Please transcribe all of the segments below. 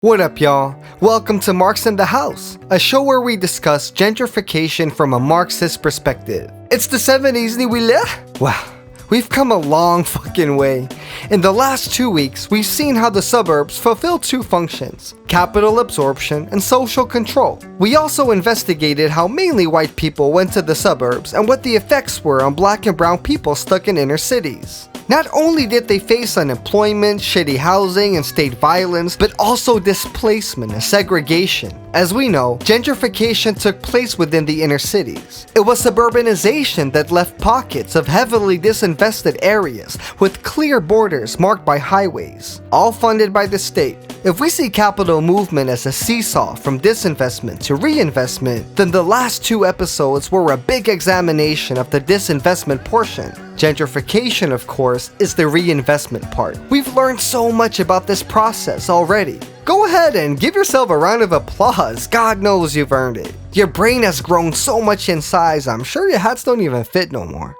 What up, y'all? Welcome to Marx in the House, a show where we discuss gentrification from a Marxist perspective. It's the 70s, ni wala? Wow, we've come a long fucking way. In the last 2 weeks, we've seen how the suburbs fulfill two functions: capital absorption and social control. We also investigated how mainly white people went to the suburbs and what the effects were on black and brown people stuck in inner cities. Not only did they face unemployment, shitty housing, and state violence, but also displacement and segregation. As we know, gentrification took place within the inner cities. It was suburbanization that left pockets of heavily disinvested areas with clear borders marked by highways, all funded by the state. If we see capital movement as a seesaw from disinvestment to reinvestment, then the last two episodes were a big examination of the disinvestment portion. Gentrification, of course, is the reinvestment part. We've learned so much about this process already. Go ahead and give yourself a round of applause. God knows you've earned it. Your brain has grown so much in size, I'm sure your hats don't even fit no more.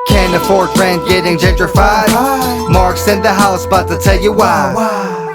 Can't afford rent, getting gentrified. Marx in the house, about to tell you why.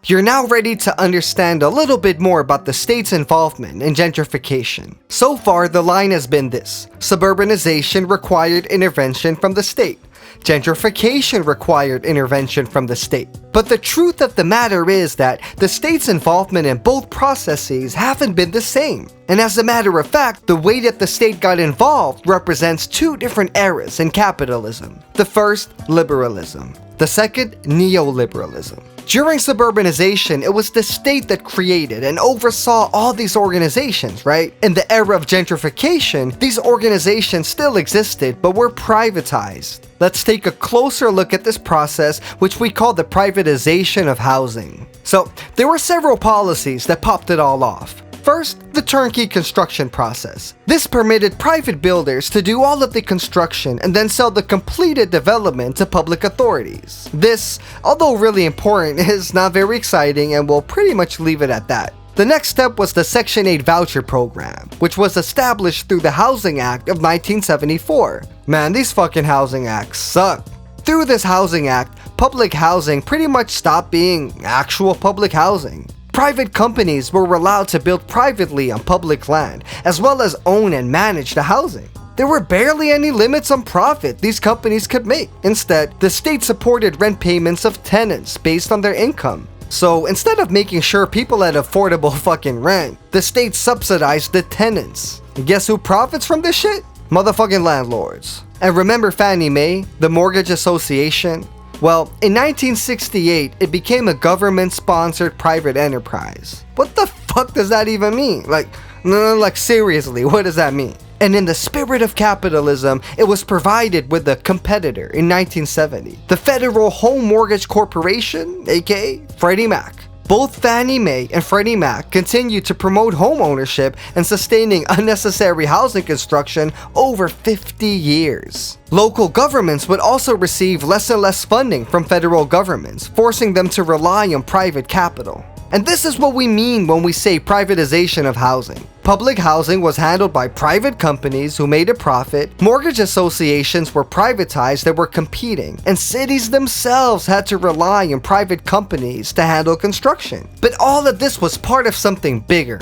You're now ready to understand a little bit more about the state's involvement in gentrification. So far, the line has been this: suburbanization required intervention from the state. Gentrification required intervention from the state. But the truth of the matter is that the state's involvement in both processes haven't been the same. And as a matter of fact, the way that the state got involved represents two different eras in capitalism. The first, liberalism. The second, neoliberalism. During suburbanization, it was the state that created and oversaw all these organizations, right? In the era of gentrification, these organizations still existed, but were privatized. Let's take a closer look at this process, which we call the privatization of housing. So, there were several policies that popped it all off. First, the turnkey construction process. This permitted private builders to do all of the construction and then sell the completed development to public authorities. This, although really important, is not very exciting and we'll pretty much leave it at that. The next step was the Section 8 voucher program, which was established through the Housing Act of 1974. Man, these fucking housing acts suck. Through this housing act, public housing pretty much stopped being actual public housing. Private companies were allowed to build privately on public land, as well as own and manage the housing. There were barely any limits on profit these companies could make. Instead, the state supported rent payments of tenants based on their income. So instead of making sure people had affordable fucking rent, the state subsidized the tenants. And guess who profits from this shit? Motherfucking landlords. And remember Fannie Mae, the mortgage association? Well, in 1968, it became a government-sponsored private enterprise. What the fuck does that even mean? Like seriously, what does that mean? And in the spirit of capitalism, it was provided with a competitor in 1970, the Federal Home Mortgage Corporation, aka Freddie Mac. Both Fannie Mae and Freddie Mac continued to promote home ownership and sustaining unnecessary housing construction over 50 years. Local governments would also receive less and less funding from federal governments, forcing them to rely on private capital. And this is what we mean when we say privatization of housing. Public housing was handled by private companies who made a profit, mortgage associations were privatized that were competing, and cities themselves had to rely on private companies to handle construction. But all of this was part of something bigger.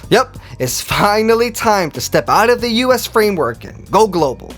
Yep, it's finally time to step out of the US framework and go global.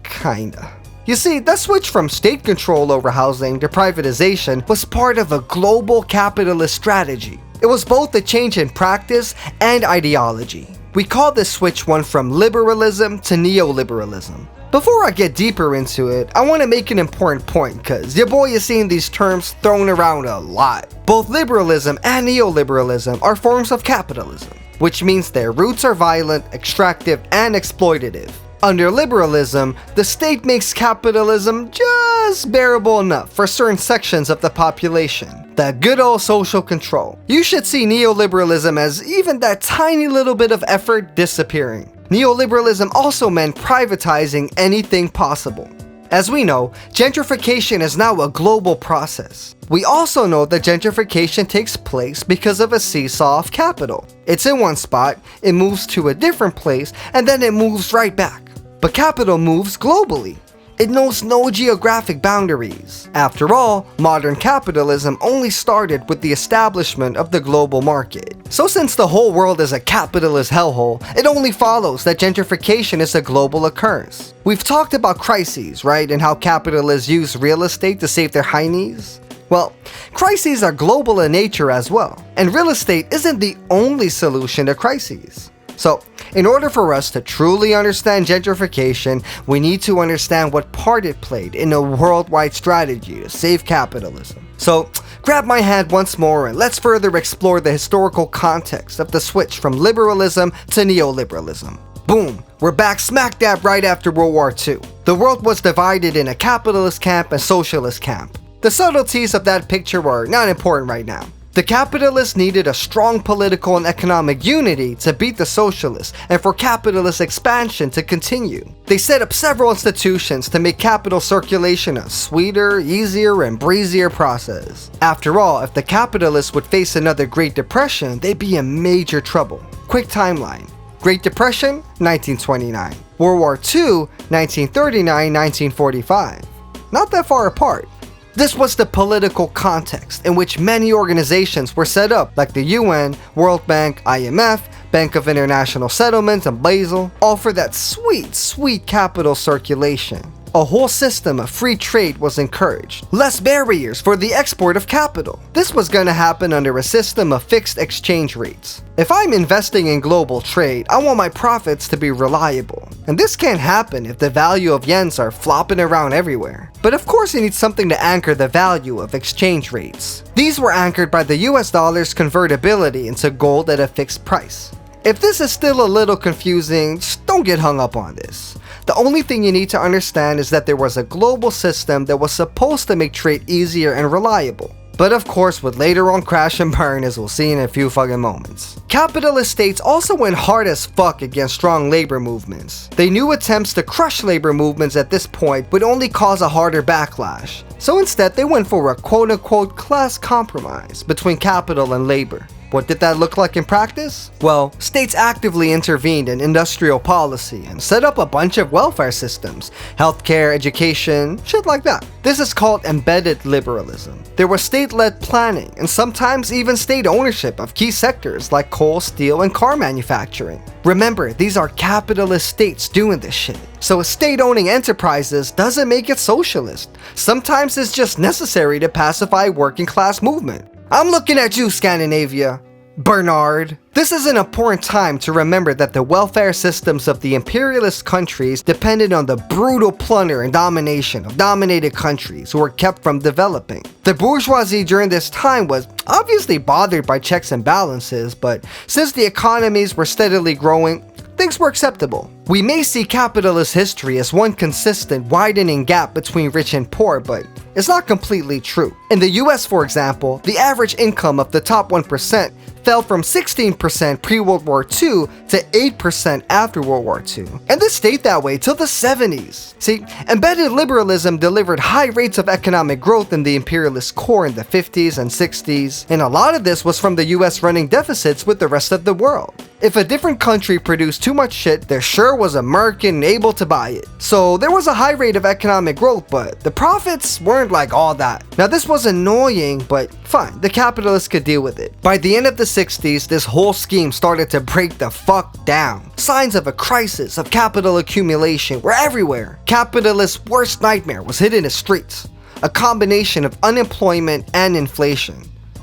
Kinda. You see, that switch from state control over housing to privatization was part of a global capitalist strategy. It was both a change in practice and ideology. We call this switch one from liberalism to neoliberalism. Before I get deeper into it, I want to make an important point because your boy is seeing these terms thrown around a lot. Both liberalism and neoliberalism are forms of capitalism, which means their roots are violent, extractive, and exploitative. Under liberalism, the state makes capitalism just bearable enough for certain sections of the population. That good old social control. You should see neoliberalism as even that tiny little bit of effort disappearing. Neoliberalism also meant privatizing anything possible. As we know, gentrification is now a global process. We also know that gentrification takes place because of a seesaw of capital. It's in one spot, it moves to a different place, and then it moves right back. But capital moves globally. It knows no geographic boundaries. After all, modern capitalism only started with the establishment of the global market. So since the whole world is a capitalist hellhole, it only follows that gentrification is a global occurrence. We've talked about crises, right, and how capitalists use real estate to save their heinies. Well, crises are global in nature as well, and real estate isn't the only solution to crises. So, in order for us to truly understand gentrification, we need to understand what part it played in a worldwide strategy to save capitalism. So, grab my hand once more and let's further explore the historical context of the switch from liberalism to neoliberalism. Boom, we're back smack dab right after World War II. The world was divided in a capitalist camp and socialist camp. The subtleties of that picture are not important right now. The capitalists needed a strong political and economic unity to beat the socialists and for capitalist expansion to continue. They set up several institutions to make capital circulation a sweeter, easier, and breezier process. After all, if the capitalists would face another Great Depression, they'd be in major trouble. Quick timeline. Great Depression, 1929. World War II, 1939-1945. Not that far apart. This was the political context in which many organizations were set up, like the UN, World Bank, IMF, Bank of International Settlements, and Basel, all for that sweet capital circulation. A whole system of free trade was encouraged, less barriers for the export of capital. This was gonna happen under a system of fixed exchange rates. If I'm investing in global trade, I want my profits to be reliable. And this can't happen if the value of yens are flopping around everywhere. But of course you need something to anchor the value of exchange rates. These were anchored by the US dollar's convertibility into gold at a fixed price. If this is still a little confusing, just don't get hung up on this. The only thing you need to understand is that there was a global system that was supposed to make trade easier and reliable. But of course would later on crash and burn, as we'll see in a few fucking moments. Capitalist states also went hard as fuck against strong labor movements. They knew attempts to crush labor movements at this point would only cause a harder backlash. So instead they went for a quote-unquote class compromise between capital and labor. What did that look like in practice? Well, states actively intervened in industrial policy and set up a bunch of welfare systems, healthcare, education, shit like that. This is called embedded liberalism. There was state-led planning and sometimes even state ownership of key sectors like coal, steel, and car manufacturing. Remember, these are capitalist states doing this shit. So state-owning enterprises doesn't make it socialist. Sometimes it's just necessary to pacify working-class movement. I'm looking at you, Scandinavia. Bernard. This is an important time to remember that the welfare systems of the imperialist countries depended on the brutal plunder and domination of dominated countries who were kept from developing. The bourgeoisie during this time was obviously bothered by checks and balances, but since the economies were steadily growing, things were acceptable. We may see capitalist history as one consistent widening gap between rich and poor, but it's not completely true. In the US, for example, the average income of the top 1% fell from 16% pre-World War II to 8% after World War II. And this stayed that way till the 70s. See, embedded liberalism delivered high rates of economic growth in the imperialist core in the 50s and 60s, and a lot of this was from the US running deficits with the rest of the world. If a different country produced too much shit, there sure was a merchant able to buy it. So there was a high rate of economic growth, but the profits weren't like all that. Now this was annoying, but fine, the capitalists could deal with it. By the end of the 60s, this whole scheme started to break the fuck down. Signs of a crisis of capital accumulation were everywhere. Capitalists' worst nightmare was hitting the streets. A combination of unemployment and inflation.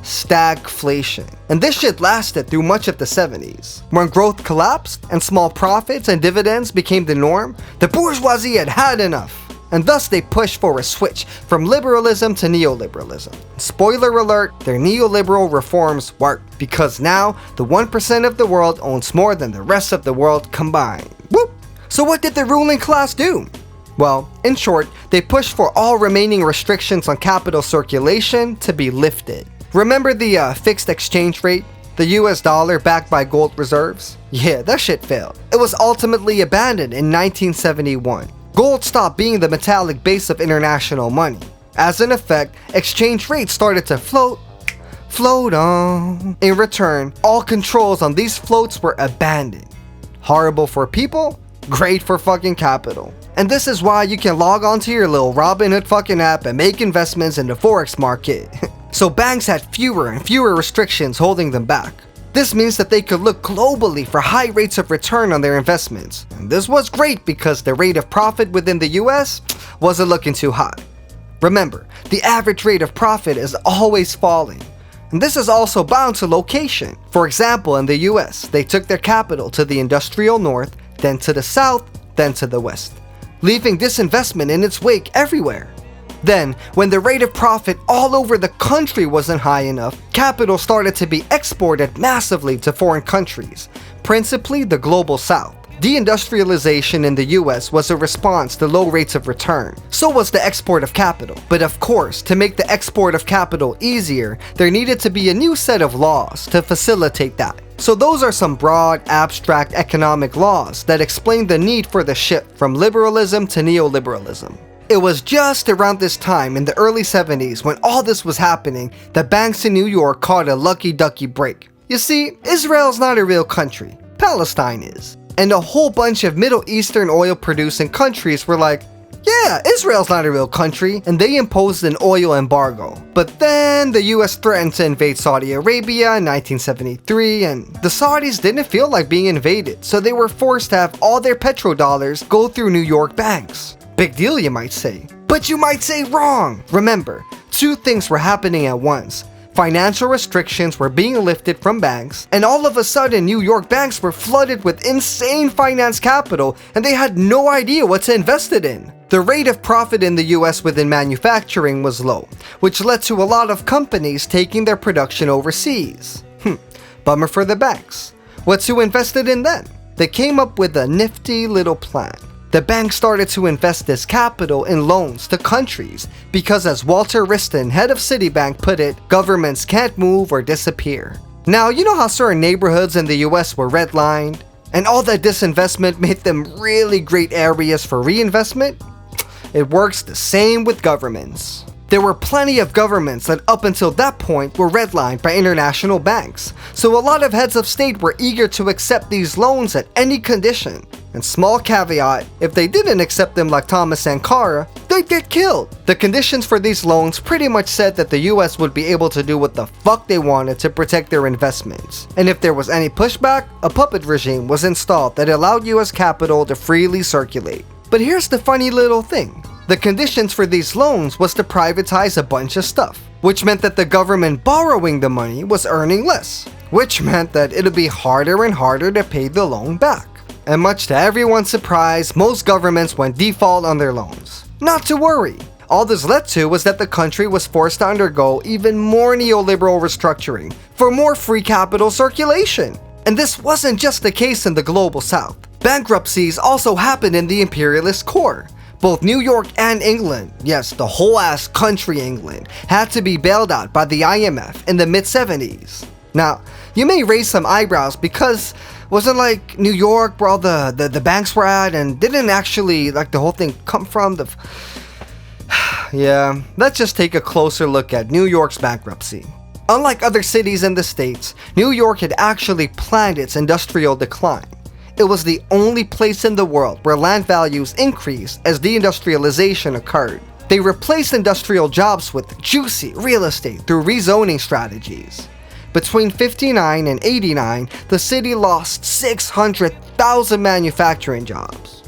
Stagflation. And this shit lasted through much of the 70s. When growth collapsed and small profits and dividends became the norm, the bourgeoisie had had enough. And thus they pushed for a switch from liberalism to neoliberalism. Spoiler alert, their neoliberal reforms worked because now the 1% of the world owns more than the rest of the world combined. Whoop! So what did the ruling class do? Well, in short, they pushed for all remaining restrictions on capital circulation to be lifted. Remember the fixed exchange rate? The US dollar backed by gold reserves? Yeah, that shit failed. It was ultimately abandoned in 1971. Gold stopped being the metallic base of international money. As an effect, exchange rates started to float on. In return, all controls on these floats were abandoned. Horrible for people, great for fucking capital. And this is why you can log onto your little Robinhood fucking app and make investments in the Forex market. So banks had fewer and fewer restrictions holding them back. This means that they could look globally for high rates of return on their investments. And this was great because the rate of profit within the US wasn't looking too high. Remember, the average rate of profit is always falling. And this is also bound to location. For example, in the US, they took their capital to the industrial north, then to the south, then to the west, leaving disinvestment in its wake everywhere. Then, when the rate of profit all over the country wasn't high enough, capital started to be exported massively to foreign countries, principally the global south. Deindustrialization in the US was a response to low rates of return. So was the export of capital. But of course, to make the export of capital easier, there needed to be a new set of laws to facilitate that. So those are some broad, abstract economic laws that explain the need for the shift from liberalism to neoliberalism. It was just around this time in the early 70s when all this was happening that banks in New York caught a lucky ducky break. You see, Israel's not a real country. Palestine is. And a whole bunch of Middle Eastern oil producing countries were like, yeah, Israel's not a real country, and they imposed an oil embargo. But then the US threatened to invade Saudi Arabia in 1973, and the Saudis didn't feel like being invaded, so they were forced to have all their petrodollars go through New York banks. Big deal, you might say. But you might say wrong! Remember, two things were happening at once. Financial restrictions were being lifted from banks, and all of a sudden New York banks were flooded with insane finance capital and they had no idea what to invest it in. The rate of profit in the US within manufacturing was low, which led to a lot of companies taking their production overseas. Bummer for the banks. What's who invested in then? They came up with a nifty little plan. The bank started to invest this capital in loans to countries because, as Walter Wriston, head of Citibank, put it, governments can't move or disappear. Now, you know how certain neighborhoods in the US were redlined? And all that disinvestment made them really great areas for reinvestment? It works the same with governments. There were plenty of governments that up until that point were redlined by international banks, so a lot of heads of state were eager to accept these loans at any condition. And small caveat, if they didn't accept them like Thomas Sankara, they'd get killed. The conditions for these loans pretty much said that the US would be able to do what the fuck they wanted to protect their investments. And if there was any pushback, a puppet regime was installed that allowed US capital to freely circulate. But here's the funny little thing. The conditions for these loans was to privatize a bunch of stuff, which meant that the government borrowing the money was earning less, which meant that it'd be harder and harder to pay the loan back. And much to everyone's surprise, most governments went default on their loans. Not to worry. All this led to was that the country was forced to undergo even more neoliberal restructuring for more free capital circulation. And this wasn't just the case in the global south. Bankruptcies also happened in the imperialist core. Both New York and England, yes, the whole ass country England, had to be bailed out by the IMF in the mid-70s. Now, you may raise some eyebrows because wasn't like New York where all the banks were at, and didn't actually like the whole thing come from the... Yeah, let's just take a closer look at New York's bankruptcy. Unlike other cities in the States, New York had actually planned its industrial decline. It was the only place in the world where land values increased as deindustrialization occurred. They replaced industrial jobs with juicy real estate through rezoning strategies. Between 59 and 89, the city lost 600,000 manufacturing jobs.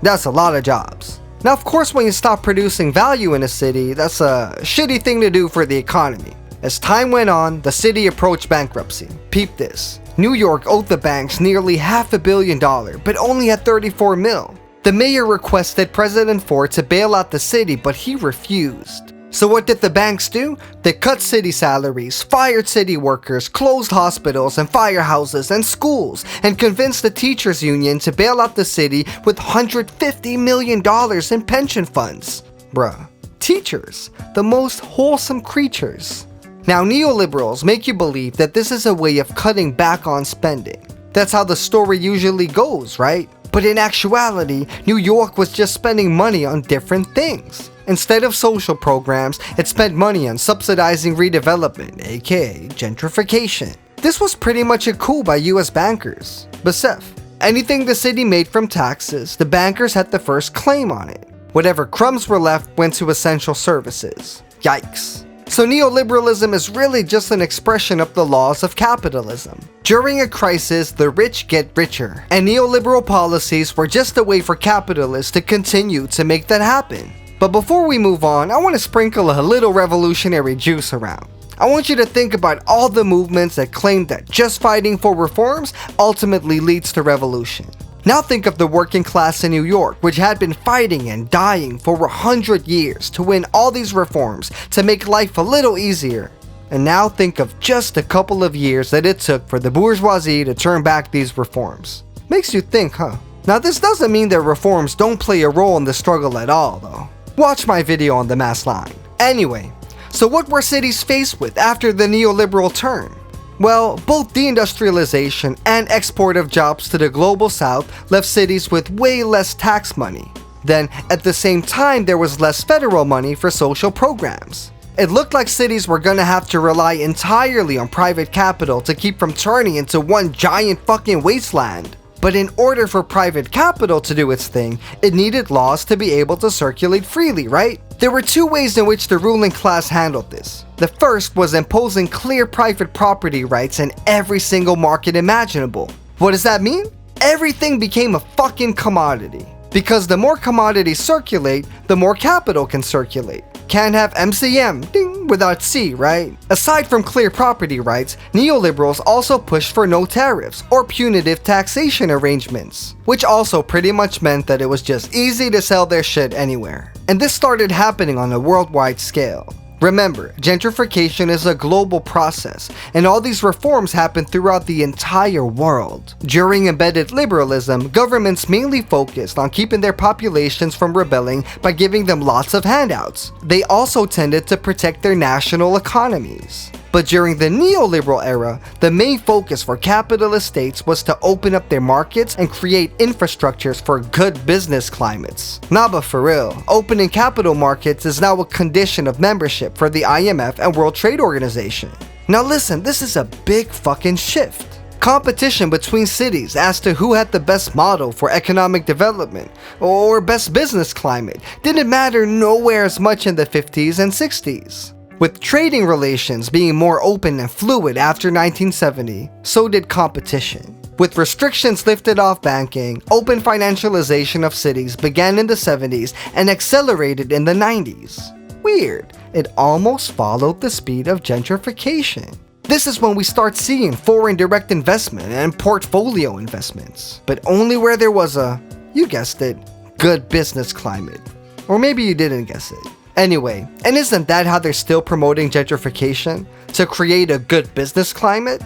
That's a lot of jobs. Now, of course, when you stop producing value in a city, that's a shitty thing to do for the economy. As time went on, the city approached bankruptcy. Peep this. New York owed the banks nearly $500 million, but only had 34 mil. The mayor requested President Ford to bail out the city, but he refused. So what did the banks do? They cut city salaries, fired city workers, closed hospitals and firehouses and schools, and convinced the teachers union to bail out the city with $150 million in pension funds. Bruh. Teachers, the most wholesome creatures. Now, neoliberals make you believe that this is a way of cutting back on spending. That's how the story usually goes, right? But in actuality, New York was just spending money on different things. Instead of social programs, it spent money on subsidizing redevelopment, aka gentrification. This was pretty much a coup by US bankers. But Seth, Anything the city made from taxes, the bankers had the first claim on it. Whatever crumbs were left went to essential services. Yikes. So neoliberalism is really just an expression of the laws of capitalism. During a crisis, the rich get richer, and neoliberal policies were just a way for capitalists to continue to make that happen. But before we move on, I want to sprinkle a little revolutionary juice around. I want you to think about all the movements that claim that just fighting for reforms ultimately leads to revolution. Now think of the working class in New York, which had been fighting and dying for 100 years to win all these reforms to make life a little easier. And now think of just a couple of years that it took for the bourgeoisie to turn back these reforms. Makes you think, huh? Now this doesn't mean that reforms don't play a role in the struggle at all, though. Watch my video on the mass line. Anyway, so what were cities faced with after the neoliberal turn? Well, both deindustrialization and export of jobs to the global south left cities with way less tax money. Then, at the same time, there was less federal money for social programs. It looked like cities were gonna have to rely entirely on private capital to keep from turning into one giant fucking wasteland. But in order for private capital to do its thing, it needed laws to be able to circulate freely, right? There were two ways in which the ruling class handled this. The first was imposing clear private property rights in every single market imaginable. What does that mean? Everything became a fucking commodity. Because the more commodities circulate, the more capital can circulate. Can't have MCM, ding, without C, right? Aside from clear property rights, neoliberals also pushed for no tariffs or punitive taxation arrangements, which also pretty much meant that it was just easy to sell their shit anywhere. And this started happening on a worldwide scale. Remember, gentrification is a global process, and all these reforms happen throughout the entire world. During embedded liberalism, governments mainly focused on keeping their populations from rebelling by giving them lots of handouts. They also tended to protect their national economies. But during the neoliberal era, the main focus for capitalist states was to open up their markets and create infrastructures for good business climates. Nah, but for real, opening capital markets is now a condition of membership for the IMF and World Trade Organization. Now listen, this is a big fucking shift. Competition between cities as to who had the best model for economic development or best business climate didn't matter nowhere as much in the 50s and 60s. With trading relations being more open and fluid after 1970, so did competition. With restrictions lifted off banking, open financialization of cities began in the 70s and accelerated in the 90s. Weird, it almost followed the speed of gentrification. This is when we start seeing foreign direct investment and portfolio investments, but only where there was a, you guessed it, good business climate. Or maybe you didn't guess it. Anyway, and isn't that how they're still promoting gentrification? To create a good business climate?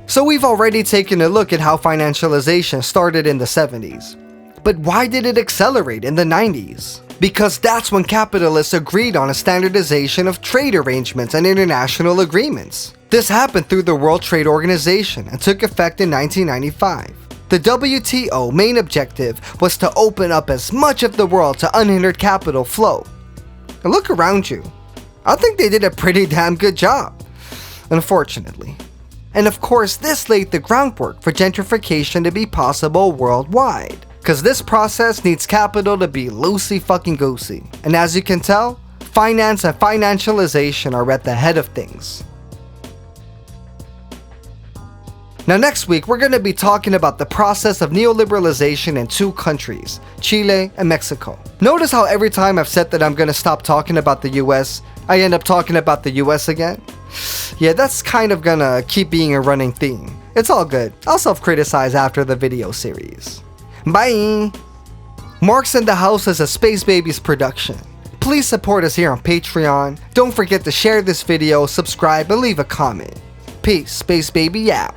So we've already taken a look at how financialization started in the 70s. But why did it accelerate in the 90s? Because that's when capitalists agreed on a standardization of trade arrangements and international agreements. This happened through the World Trade Organization and took effect in 1995. The WTO main objective was to open up as much of the world to unhindered capital flow. And look around you. I think they did a pretty damn good job, unfortunately. And of course, this laid the groundwork for gentrification to be possible worldwide. Cause this process needs capital to be loosey fucking goosey. And as you can tell, finance and financialization are at the head of things. Now next week, we're going to be talking about the process of neoliberalization in two countries, Chile and Mexico. Notice how every time I've said that I'm going to stop talking about the US, I end up talking about the US again? Yeah, that's kind of gonna keep being a running theme. It's all good. I'll self-criticize after the video series. Bye! Marks in the House is a Space Babies production. Please support us here on Patreon. Don't forget to share this video, subscribe, and leave a comment. Peace, Space Baby out.